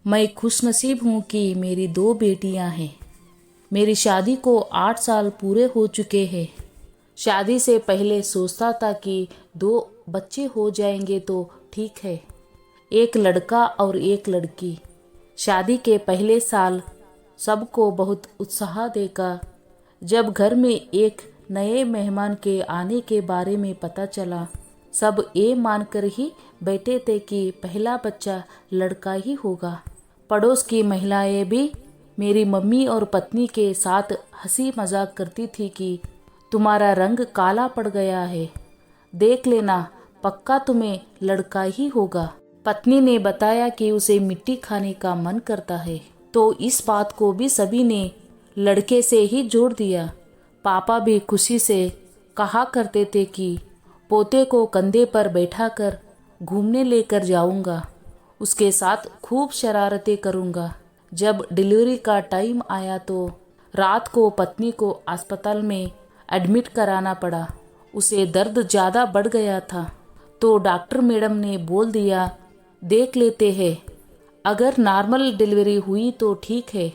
मैं खुशनसीब हूँ कि मेरी 2 बेटियाँ हैं। मेरी शादी को 8 साल पूरे हो चुके हैं। शादी से पहले सोचता था कि 2 बच्चे हो जाएंगे तो ठीक है, एक लड़का और एक लड़की। शादी के पहले साल सबको बहुत उत्साह देखा। जब घर में एक नए मेहमान के आने के बारे में पता चला, सब ये मानकर ही बैठे थे कि पहला बच्चा लड़का ही होगा। पड़ोस की महिलाएं भी मेरी मम्मी और पत्नी के साथ हंसी मजाक करती थी कि तुम्हारा रंग काला पड़ गया है, देख लेना, पक्का तुम्हें लड़का ही होगा। पत्नी ने बताया कि उसे मिट्टी खाने का मन करता है, तो इस बात को भी सभी ने लड़के से ही जोड़ दिया। पापा भी खुशी से कहा करते थे कि पोते को कंधे पर बैठाकर घूमने लेकर जाऊंगा, उसके साथ खूब शरारतें करूंगा। जब डिलीवरी का टाइम आया तो रात को पत्नी को अस्पताल में एडमिट कराना पड़ा। उसे दर्द ज़्यादा बढ़ गया था, तो डॉक्टर मैडम ने बोल दिया, देख लेते हैं, अगर नॉर्मल डिलीवरी हुई तो ठीक है,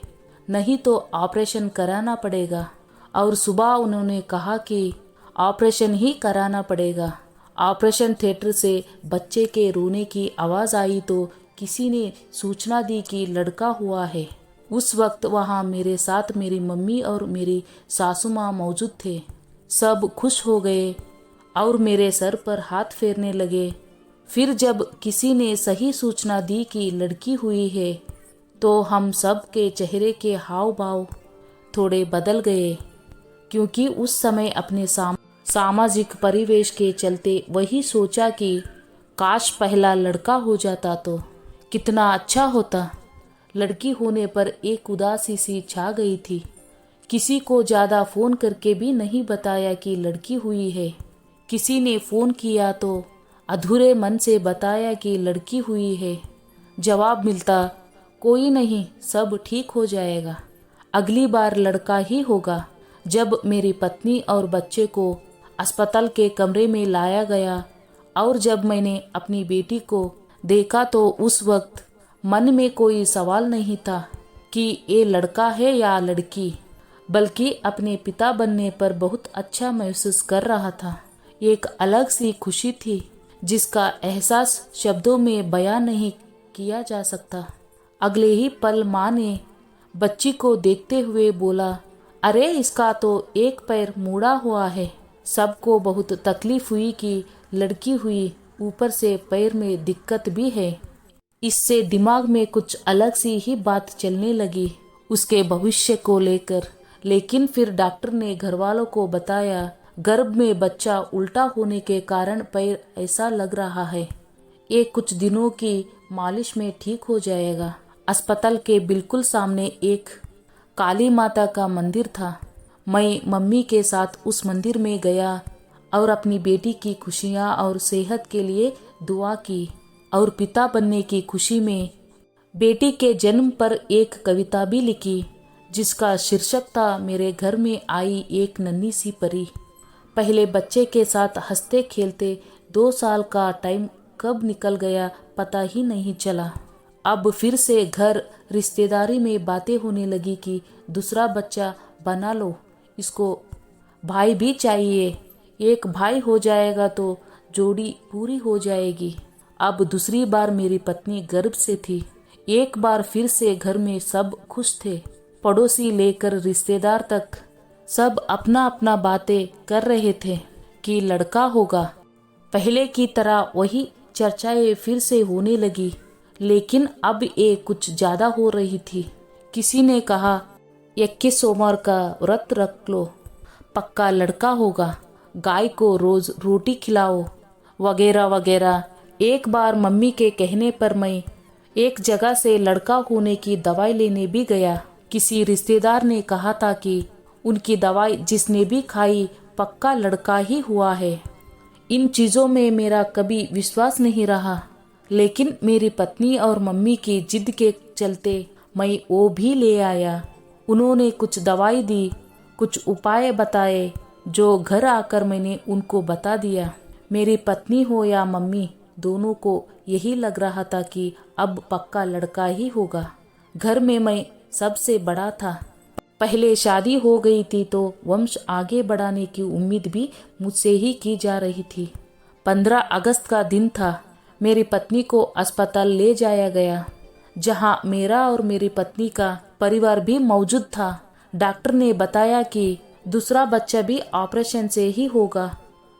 नहीं तो ऑपरेशन कराना पड़ेगा। और सुबह उन्होंने कहा कि ऑपरेशन ही कराना पड़ेगा। ऑपरेशन थिएटर से बच्चे के रोने की आवाज़ आई तो किसी ने सूचना दी कि लड़का हुआ है। उस वक्त वहाँ मेरे साथ मेरी मम्मी और मेरी सासू माँ मौजूद थे। सब खुश हो गए और मेरे सर पर हाथ फेरने लगे। फिर जब किसी ने सही सूचना दी कि लड़की हुई है, तो हम सब के चेहरे के हाव भाव थोड़े बदल गए, क्योंकि उस समय अपने सामाजिक परिवेश के चलते वही सोचा कि काश पहला लड़का हो जाता तो कितना अच्छा होता। लड़की होने पर एक उदासी सी छा गई थी। किसी को ज़्यादा फ़ोन करके भी नहीं बताया कि लड़की हुई है। किसी ने फ़ोन किया तो अधूरे मन से बताया कि लड़की हुई है। जवाब मिलता, कोई नहीं, सब ठीक हो जाएगा, अगली बार लड़का ही होगा। जब मेरी पत्नी और बच्चे को अस्पताल के कमरे में लाया गया और जब मैंने अपनी बेटी को देखा तो उस वक्त मन में कोई सवाल नहीं था कि ये लड़का है या लड़की, बल्कि अपने पिता बनने पर बहुत अच्छा महसूस कर रहा था। एक अलग सी खुशी थी जिसका एहसास शब्दों में बयां नहीं किया जा सकता। अगले ही पल माँ ने बच्ची को देखते हुए बोला, अरे इसका तो एक पैर मुड़ा हुआ है। सबको बहुत तकलीफ हुई कि लड़की हुई, ऊपर से पैर में दिक्कत भी है। इससे दिमाग में कुछ अलग सी ही बात चलने लगी उसके भविष्य को लेकर। लेकिन फिर डॉक्टर ने घरवालों को बताया, गर्भ में बच्चा उल्टा होने के कारण पैर ऐसा लग रहा है, ये कुछ दिनों की मालिश में ठीक हो जाएगा। अस्पताल के बिल्कुल सामने एक काली माता का मंदिर था। मैं मम्मी के साथ उस मंदिर में गया और अपनी बेटी की खुशियाँ और सेहत के लिए दुआ की और पिता बनने की खुशी में बेटी के जन्म पर एक कविता भी लिखी, जिसका शीर्षक था, मेरे घर में आई एक नन्ही सी परी। पहले बच्चे के साथ हंसते खेलते 2 साल का टाइम कब निकल गया पता ही नहीं चला। अब फिर से घर रिश्तेदारी में बातें होने लगी कि दूसरा बच्चा बना लो, इसको भाई भी चाहिए, एक भाई हो जाएगा तो जोड़ी पूरी हो जाएगी। अब दूसरी बार मेरी पत्नी गर्भ से थी। एक बार फिर से घर में सब खुश थे, पड़ोसी लेकर रिश्तेदार तक सब अपना अपना बातें कर रहे थे कि लड़का होगा। पहले की तरह वही चर्चाएं फिर से होने लगी, लेकिन अब ये कुछ ज़्यादा हो रही थी। किसी ने कहा, 21 सोमवार का व्रत रख लो, पक्का लड़का होगा, गाय को रोज रोटी खिलाओ, वगैरह वगैरह। एक बार मम्मी के कहने पर मैं एक जगह से लड़का होने की दवाई लेने भी गया। किसी रिश्तेदार ने कहा था कि उनकी दवाई जिसने भी खाई पक्का लड़का ही हुआ है। इन चीज़ों में मेरा कभी विश्वास नहीं रहा, लेकिन मेरी पत्नी और मम्मी की जिद के चलते मैं वो भी ले आया। उन्होंने कुछ दवाई दी, कुछ उपाय बताए, जो घर आकर मैंने उनको बता दिया। मेरी पत्नी हो या मम्मी, दोनों को यही लग रहा था कि अब पक्का लड़का ही होगा। घर में मैं सबसे बड़ा था। पहले शादी हो गई थी तो वंश आगे बढ़ाने की उम्मीद भी मुझसे ही की जा रही थी। 15 अगस्त का दिन था। मेरी पत्नी को अस्पताल ले जाया गया, जहां मेरा और मेरी पत्नी का परिवार भी मौजूद था। डॉक्टर ने बताया कि दूसरा बच्चा भी ऑपरेशन से ही होगा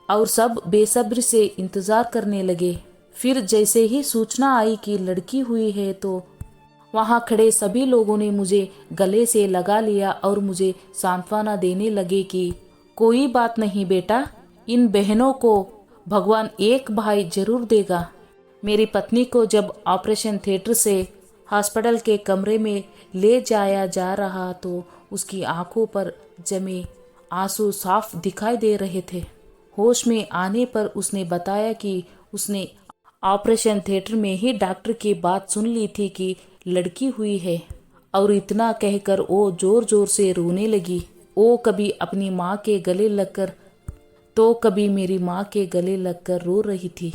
और सब बेसब्री से इंतजार करने लगे। फिर जैसे ही सूचना आई कि लड़की हुई है तो वहां खड़े सभी लोगों ने मुझे गले से लगा लिया और मुझे सांत्वना देने लगे कि कोई बात नहीं बेटा, इन बहनों को भगवान एक भाई जरूर देगा। मेरी पत्नी को जब ऑपरेशन थिएटर से हॉस्पिटल के कमरे में ले जाया जा रहा तो उसकी आंखों पर जमे आंसू साफ दिखाई दे रहे थे। होश में आने पर उसने बताया कि उसने ऑपरेशन थिएटर में ही डॉक्टर की बात सुन ली थी कि लड़की हुई है, और इतना कहकर वो जोर जोर से रोने लगी। वो कभी अपनी माँ के गले लगकर तो कभी मेरी माँ के गले लगकर रो रही थी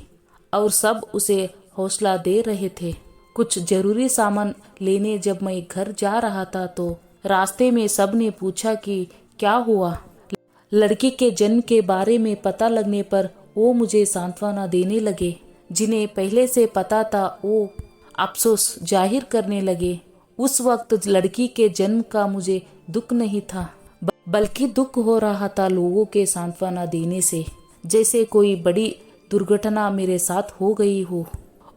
और सब उसे हौसला दे रहे थे। कुछ जरूरी सामान लेने जब मैं घर जा रहा था तो रास्ते में सब ने पूछा कि क्या हुआ। लड़की के जन्म के बारे में पता लगने पर वो मुझे सांत्वना देने लगे। जिन्हें पहले से पता था वो अफसोस जाहिर करने लगे। उस वक्त लड़की के जन्म का मुझे दुख नहीं था, बल्कि दुख हो रहा था लोगों के सांत्वना देने से, जैसे कोई बड़ी दुर्घटना मेरे साथ हो गई हो।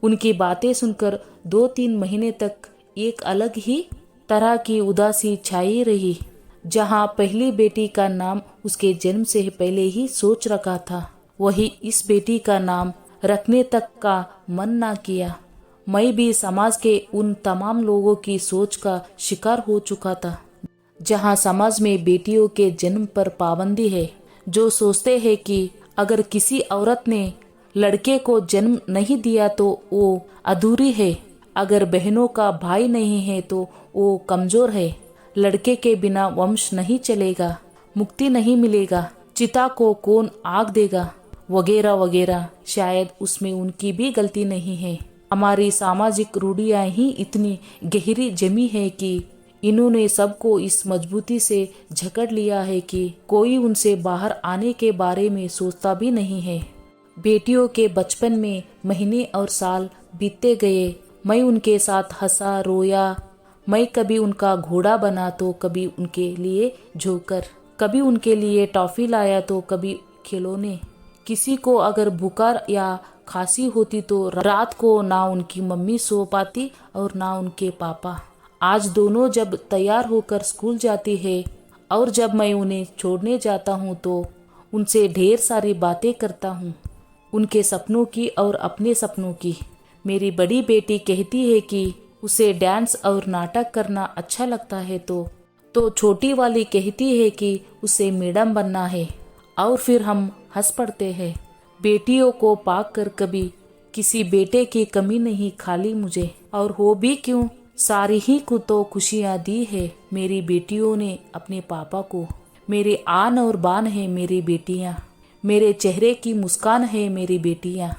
उनकी बातें सुनकर 2-3 महीने तक एक अलग ही तरह की उदासी छाई रही। जहां पहली बेटी का नाम उसके जन्म से पहले ही सोच रखा था, वही इस बेटी का नाम रखने तक का मन ना किया। मैं भी समाज के उन तमाम लोगों की सोच का शिकार हो चुका था, जहां समाज में बेटियों के जन्म पर पाबंदी है, जो सोचते हैं कि अगर किसी औरत ने लड़के को जन्म नहीं दिया तो वो अधूरी है, अगर बहनों का भाई नहीं है तो वो कमजोर है, लड़के के बिना वंश नहीं चलेगा, मुक्ति नहीं मिलेगा, चिता को कौन आग देगा, वगैरह वगैरह। शायद उसमें उनकी भी गलती नहीं है। हमारी सामाजिक रूढ़ियां ही इतनी गहरी जमी है कि इन्होंने सबको इस मजबूती से झकड़ लिया है कि कोई उनसे बाहर आने के बारे में सोचता भी नहीं है। बेटियों के बचपन में महीने और साल बीतते गए। मैं उनके साथ हंसा रोया। मैं कभी उनका घोड़ा बना तो कभी उनके लिए जोकर, कभी उनके लिए टॉफी लाया तो कभी खिलौने। किसी को अगर बुखार या खांसी होती तो रात को ना उनकी मम्मी सो पाती और ना उनके पापा। आज दोनों जब तैयार होकर स्कूल जाती है और जब मैं उन्हें छोड़ने जाता हूँ तो उनसे ढेर सारी बातें करता हूँ, उनके सपनों की और अपने सपनों की। मेरी बड़ी बेटी कहती है कि उसे डांस और नाटक करना अच्छा लगता है तो छोटी वाली कहती है कि उसे मैडम बनना है, और फिर हम हंस पड़ते हैं। बेटियों को पाकर कभी किसी बेटे की कमी नहीं खाली मुझे, और हो भी क्यों, सारी ही को तो खुशियाँ दी है मेरी बेटियों ने अपने पापा को। मेरे आन और बान है मेरी बेटियाँ, मेरे चेहरे की मुस्कान है मेरी बेटियाँ।